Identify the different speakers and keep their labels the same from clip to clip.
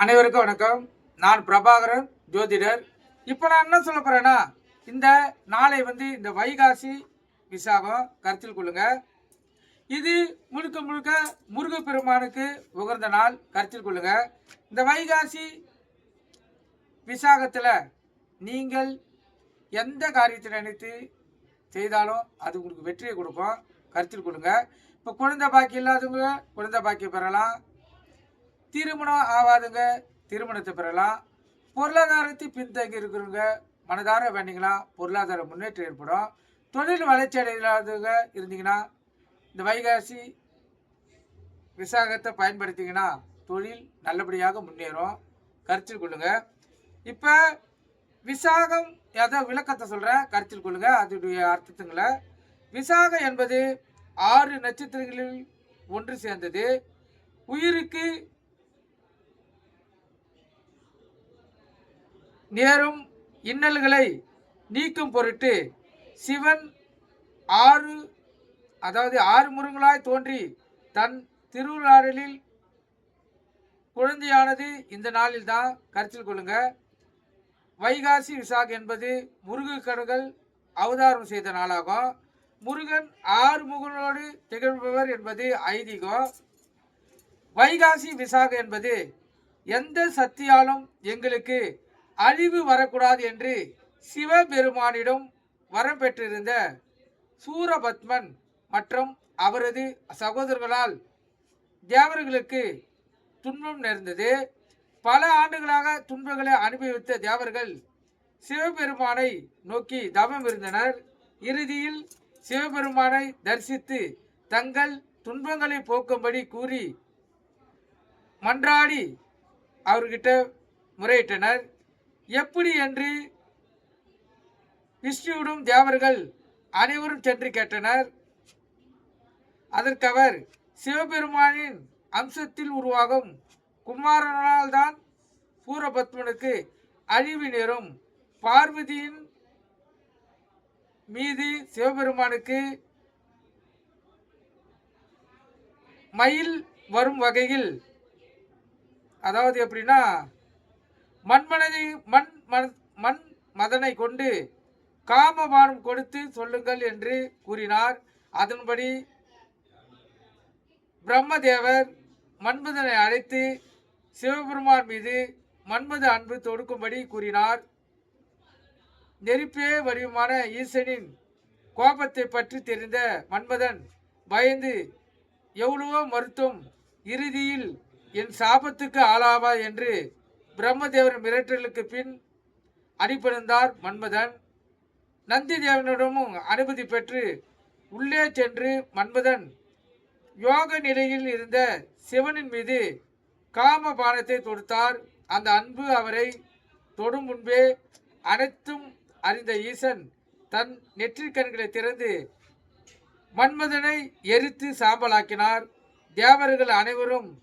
Speaker 1: அனைவருக்கும் வணக்கம். நான் பிரபாகரன், ஜோதிடர். இப்போ நான் என்ன சொல்ல போறேன்னா, இந்த நாளை இந்த வைகாசி விசாகம் கருத்தில் கொள்ளுங்க. இது முழுக்க முழுக்க முருகப்பெருமானுக்கு உகந்த நாள், கருத்தில் கொள்ளுங்க. இந்த வைகாசி விசாகத்தில் நீங்கள் எந்த காரியத்தை நினைத்து செய்தாலும் அது உங்களுக்கு வெற்றியை கொடுக்கும், கருத்தில் கொள்ளுங்க. இப்போ குழந்தை பாக்கியம் இல்லாதவங்க குழந்தை பாக்கியம் பெறலாம், திருமணம் ஆகாதுங்க திருமணத்தை பெறலாம், பொருளாதாரத்தை பின்தங்கி இருக்கிறவங்க மனதார வேண்டிங்கன்னா பொருளாதார முன்னேற்றம் ஏற்படும், தொழில் வளர்ச்சி அடையாதவங்க இருந்தீங்கன்னா இந்த வைகாசி விசாகத்தை பயன்படுத்திங்கன்னா தொழில் நல்லபடியாக முன்னேறும், கருத்தில் கொள்ளுங்க. இப்போ விசாகம் ஏதோ விளக்கத்தை சொல்கிறேன், கருத்தில் கொள்ளுங்க. அதனுடைய அர்த்தத்துங்களை விசாகம் என்பது 6 நட்சத்திரங்களில் ஒன்று சேர்ந்தது. உயிருக்கு நேரும் இன்னல்களை நீக்கும் பொருட்டு சிவன் 6 முருகங்களாய் தோன்றி தன் திருவிழாடலில் குழந்தையானது இந்த நாளில் தான், கருத்தில் கொள்ளுங்க. வைகாசி விசாகம் என்பது முருகக்கடவுள் அவதாரம் செய்த நாளாகும். முருகன் 6 முகங்களோடு திகழ்பவர் என்பது ஐதீகம். வைகாசி விசாகம் என்பது எந்த சக்தியாலும் எங்களுக்கு அழிவு வரக்கூடாது என்று சிவபெருமானிடம் வரம் பெற்றிருந்த சூரபத்மன் மற்றும் அவரது சகோதரர்களால் தேவர்களுக்கு துன்பம் நேர்ந்தது. பல ஆண்டுகளாக துன்பங்களை அனுபவித்த தேவர்கள் சிவபெருமானை நோக்கி தவம் இருந்தனர். இறுதியில் சிவபெருமானை தரிசித்து தங்கள் துன்பங்களை போக்கும்படி கூறி மன்றாடி அவர்கிட்ட முறையிட்டனர். எப்படி என்று விஷ்ணுவிடம் தேவர்கள் அனைவரும் சென்று கேட்டனர். அதற்கவர் சிவபெருமானின் அம்சத்தில் உருவாகும் குமாரனால் தான் சூரபத்மனுக்கு அழிவு நேரும், பார்வதியின் மீது சிவபெருமானுக்கு மயில் வரும் வகையில், அதாவது எப்படின்னா மண் மதனை கொண்டு காமபானம் கொடுத்து சொல்லுங்கள் என்று கூறினார். அதன்படி பிரம்மதேவர் மன்மதனை அழைத்து சிவபெருமான் மீது மன்மத அன்பு தொடுக்கும்படி கூறினார். நெருப்பே வடிவமான ஈசனின் கோபத்தை பற்றி தெரிந்த மன்மதன் பயந்து எவ்வளவோ மறுத்தும் இறுதியில் என் சாபத்துக்கு ஆளாவா என்று பிரம்மதேவர் மிரட்டலுக்கு பின் அடிபணிந்தார் மன்மதன். நந்தி தேவனிடமும் அனுமதி பெற்று உள்ளே சென்று மன்மதன் யோக நிலையில் இருந்த சிவனின் மீது காமபானத்தை தொடுத்தார். அந்த அன்பு அவரை தொடும் முன்பே அனைத்தும் அறிந்த ஈசன் தன் நெற்றிக்கண்களை திறந்து மன்மதனை எரித்து சாம்பலாக்கினார். தேவர்கள் அனைவரும்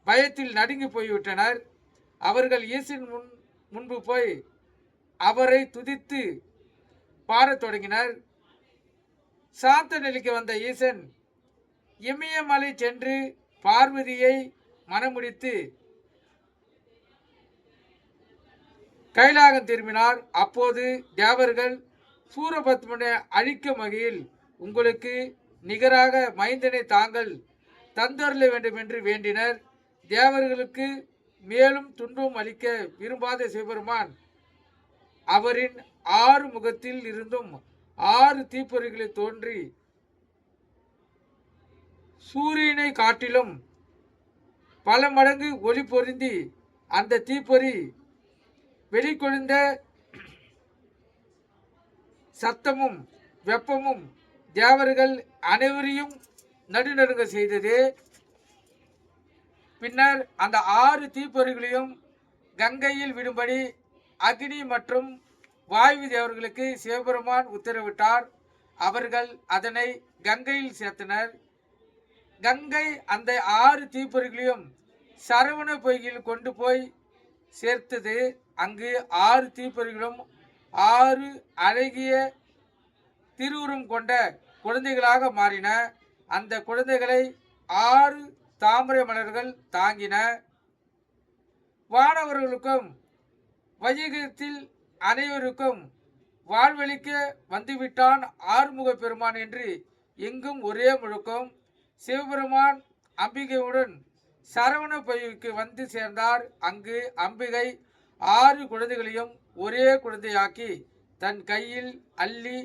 Speaker 1: பயத்தில் நடுங்கி போய்விட்டனர். அவர்கள் ஈசன் முன்பு போய் அவரை துதித்து பாடத் தொடங்கினர். சாந்த நிலைக்கு வந்த ஈசன் இமயமலை சென்று பார்வதியை மணமுடித்து கைலாகம் திரும்பினார். அப்போது தேவர்கள் சூரபத்மனை அழிக்கும் வகையில் உங்களுக்கு நிகராக மைந்தனை தாங்கள் தந்தருள வேண்டும் என்று வேண்டினர். தேவர்களுக்கு மேலும் துன்பம் அளிக்க விரும்பாத சிவபெருமான் அவரின் 6 முகத்தில் இருந்தும் 6 தீப்பொறிகளை தோன்றி சூரியனை காட்டிலும் பல மடங்கு ஒளி பொருந்தி அந்த தீப்பொறி வெளிக்கொழுந்த சத்தமும் வெப்பமும் தேவர்கள் அனைவரையும் நடுநடுங்க செய்தது. பின்னர் அந்த 6 தீப்பொறிகளையும் கங்கையில் விடும்படி அக்னி மற்றும் வாயு தேவர்களுக்கு சிவபெருமான் உத்தரவிட்டார். அவர்கள் அதனை கங்கையில் சேர்த்தனர். கங்கை அந்த 6 தீப்பொறிகளையும் சரவண பொய்கையில் கொண்டு போய் சேர்த்தது. அங்கு 6 தீப்பொறிகளும் 6 அழகிய திருவுருவம் கொண்ட குழந்தைகளாக மாறின. அந்த குழந்தைகளை 6 தாமரை மலர்கள் தாங்கின. வானவர்களுக்கும் வையகத்தில் அனைவருக்கும் வாழ்வழிக்க வந்துவிட்டான் ஆறுமுக பெருமான் என்று எங்கும் ஒரே முழக்கம். சிவபெருமான் அம்பிகையுடன் சரவண பொய்க்கு வந்து சேர்ந்தார். அங்கு அம்பிகை 6 குழந்தைகளையும் ஒரே குழந்தையாக்கி தன் கையில் அள்ளி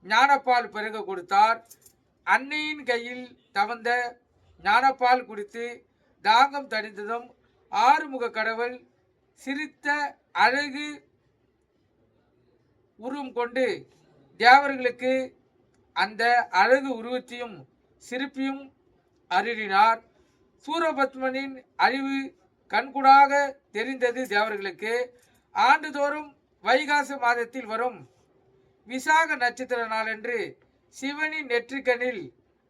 Speaker 1: ஞானப்பால் பெருக கொடுத்தார். அன்னையின் கையில் தவந்த ஞானப்பால் குடித்து தாகம் தணிந்ததும் ஆறுமுக கடவுள் சிரித்த அழகு உருவம் கொண்டு தேவர்களுக்கு அந்த அழகு உருவத்தையும் சிரிப்பையும் அருளினார். சூரபத்மனின் அழிவு கண்கூடாக தெரிந்தது தேவர்களுக்கு. ஆண்டுதோறும் வைகாசி மாதத்தில் வரும் விசாக நட்சத்திர நாளன்று சிவனின் நெற்றிக்கண்ணில்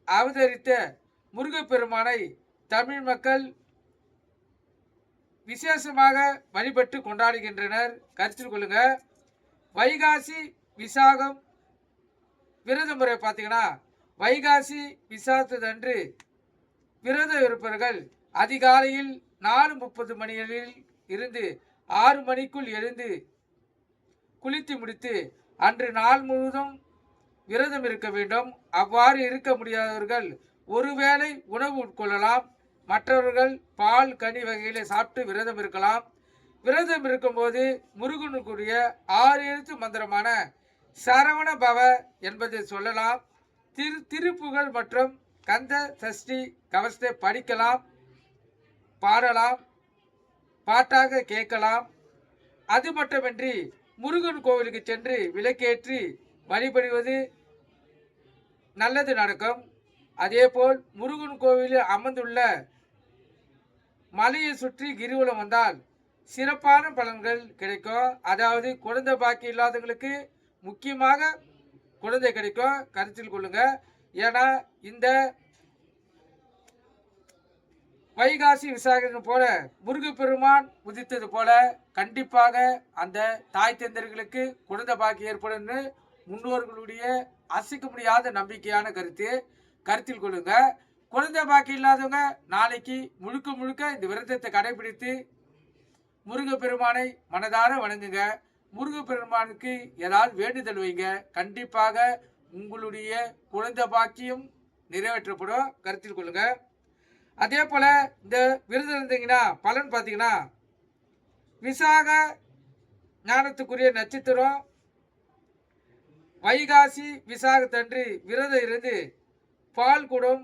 Speaker 1: அவதரித்த முருகப்பெருமானை தமிழ் மக்கள் விசேஷமாக வழிபட்டு கொண்டாடுகின்றனர். கருத்தில் கொள்ளுங்க. வைகாசி விசாகம் விரத முறை பார்த்தீங்கன்னா வைகாசி விசாகத்தன்று விரதம் இருப்பவர்கள் அதிகாலையில் 4:30 மணிகளில் இருந்து 6 மணிக்குள் எழுந்து குளித்து முடித்து அன்று நாள் முழுவதும் விரதம் இருக்க வேண்டும். அவ்வாறு இருக்க முடியாதவர்கள் ஒருவேளை உணவு உட்கொள்ளலாம். மற்றவர்கள் பால் கனி வகைகளை சாப்பிட்டு விரதம் இருக்கலாம். விரதம் இருக்கும்போது முருகனுக்குரிய 6 எழுத்து மந்திரமான சரவண பவ என்பதை சொல்லலாம். திருப்புகழ் மற்றும் கந்த சஷ்டி கவசத்தை படிக்கலாம், பாடலாம், பாட்டாக கேட்கலாம். அது மட்டுமின்றி முருகன் கோவிலுக்கு சென்று விளக்கேற்றி வழிபடுவது நல்லது நடக்கும். அதேபோல் முருகன் கோவிலில் அமர்ந்துள்ள மலையை சுற்றி கிரிவலம் வந்தால் சிறப்பான பலன்கள் கிடைக்கும். அதாவது குழந்தை பாக்கி இல்லாதவங்களுக்கு முக்கியமாக குழந்தை கிடைக்கும். கருத்தில் கொள்ளுங்க. ஏன்னா இந்த வைகாசி விசாகம் போல முருகப்பெருமான் உதித்தது போல கண்டிப்பாக அந்த தாய் தந்தர்களுக்கு குழந்தை பாக்கி ஏற்படும் முன்னோர்களுடைய அசைக்க முடியாத நம்பிக்கையான கருத்தில் கொள்ளுங்க. குழந்தை பாக்கி இல்லாதவங்க நாளைக்கு முழுக்க முழுக்க இந்த விரதத்தை கடைபிடித்து முருகப்பெருமானை மனதார வணங்குங்க. முருகப்பெருமானுக்கு ஏதாவது வேண்டுதல் வைங்க. கண்டிப்பாக உங்களுடைய குழந்தை பாக்கியம் நிறைவேற்றப்படும். கருத்தில் கொள்ளுங்க. அதே போல இந்த விரதம் இருந்தீங்கன்னா பலன் பார்த்தீங்கன்னா விசாக ஞானத்துக்குரிய நட்சத்திரம் வைகாசி விசாகத்தன்று விரதம் இருந்து பால் குடம்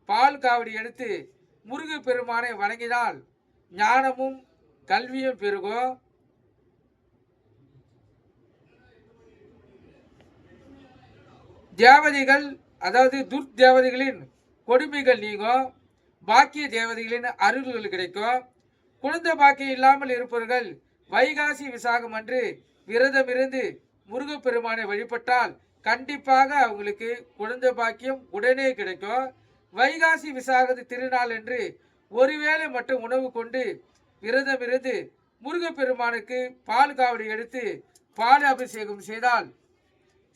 Speaker 1: பால் காவடி எடுத்து முருகப்பெருமானை வணங்கினால் ஞானமும் கல்வியும் பெருகும். தேவதைகள் அதாவது துர்தேவதைகளின் கொடுமைகள் நீங்கும். பாக்கிய தேவதைகளின் அருள்கள் கிடைக்கும். குழந்தை பாக்கியம் இல்லாமல் இருப்பவர்கள் வைகாசி விசாகம் அன்று விரதம் இருந்து முருகப்பெருமானை வழிபட்டால் கண்டிப்பாக அவங்களுக்கு குழந்தை பாக்கியம் உடனே கிடைக்கும். வைகாசி விசாக திருநாள் என்று ஒருவேளை மட்டும் உணவு கொண்டு விரதம் இருந்து முருகப்பெருமானுக்கு பால் காவடி எடுத்து பால் அபிஷேகம் செய்தால்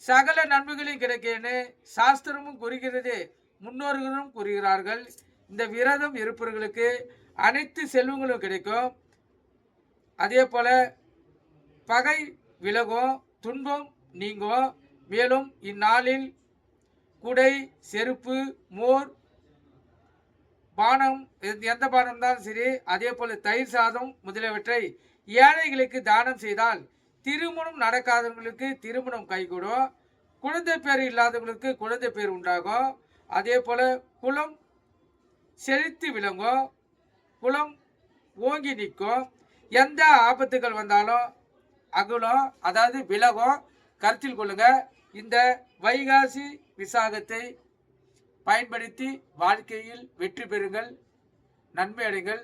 Speaker 1: சகல நன்மைகளையும் கிடைக்கன்னு சாஸ்திரமும் கூறுகிறது, முன்னோர்களும் கூறுகிறார்கள். இந்த விரதம் இருப்பவர்களுக்கு அனைத்து செல்வங்களும் கிடைக்கும். அதே போல பகை விலகும், துன்பம் நீங்கும். மேலும் இந்நாளில் குடை, செருப்பு, மோர், பானம், எந்த பானம் இருந்தாலும் சரி, அதே போல தயிர் சாதம் முதலியவற்றை ஏழைகளுக்கு தானம் செய்தால் திருமணம் நடக்காதவங்களுக்கு திருமணம் கைகூடும். குழந்தை பேர் இல்லாதவங்களுக்கு குழந்தை பேர் உண்டாகும். அதே போல குலம் செழித்து விளங்கும், குலம் ஓங்கி நிற்கும். எந்த ஆபத்துகள் வந்தாலும் அகலும், அதாவது விலகும். கருத்தில் கொள்ளுங்க. இந்த வைகாசி விசாகத்தை பயன்படுத்தி வாழ்க்கையில் வெற்றி பெறுங்கள், நன்மை அடைங்கள்.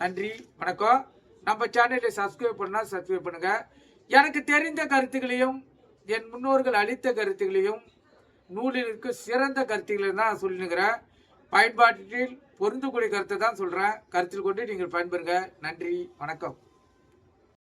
Speaker 1: நன்றி, வணக்கம். நம்ம சேனலை சப்ஸ்கிரைப் பண்ணால் சப்ஸ்கிரைப் பண்ணுங்க. எனக்கு தெரிந்த கருத்துக்களையும் என் முன்னோர்கள் அளித்த கருத்துக்களையும் நூலில் இருக்க சிறந்த கருத்துக்களையும் தான் சொல்லினுக்கிறேன். பயன்பாட்டில் பொருந்தக்கூடிய கருத்தை தான் சொல்கிறேன். கருத்தில் கொண்டு நீங்கள் பயன்பெறுங்க. நன்றி, வணக்கம்.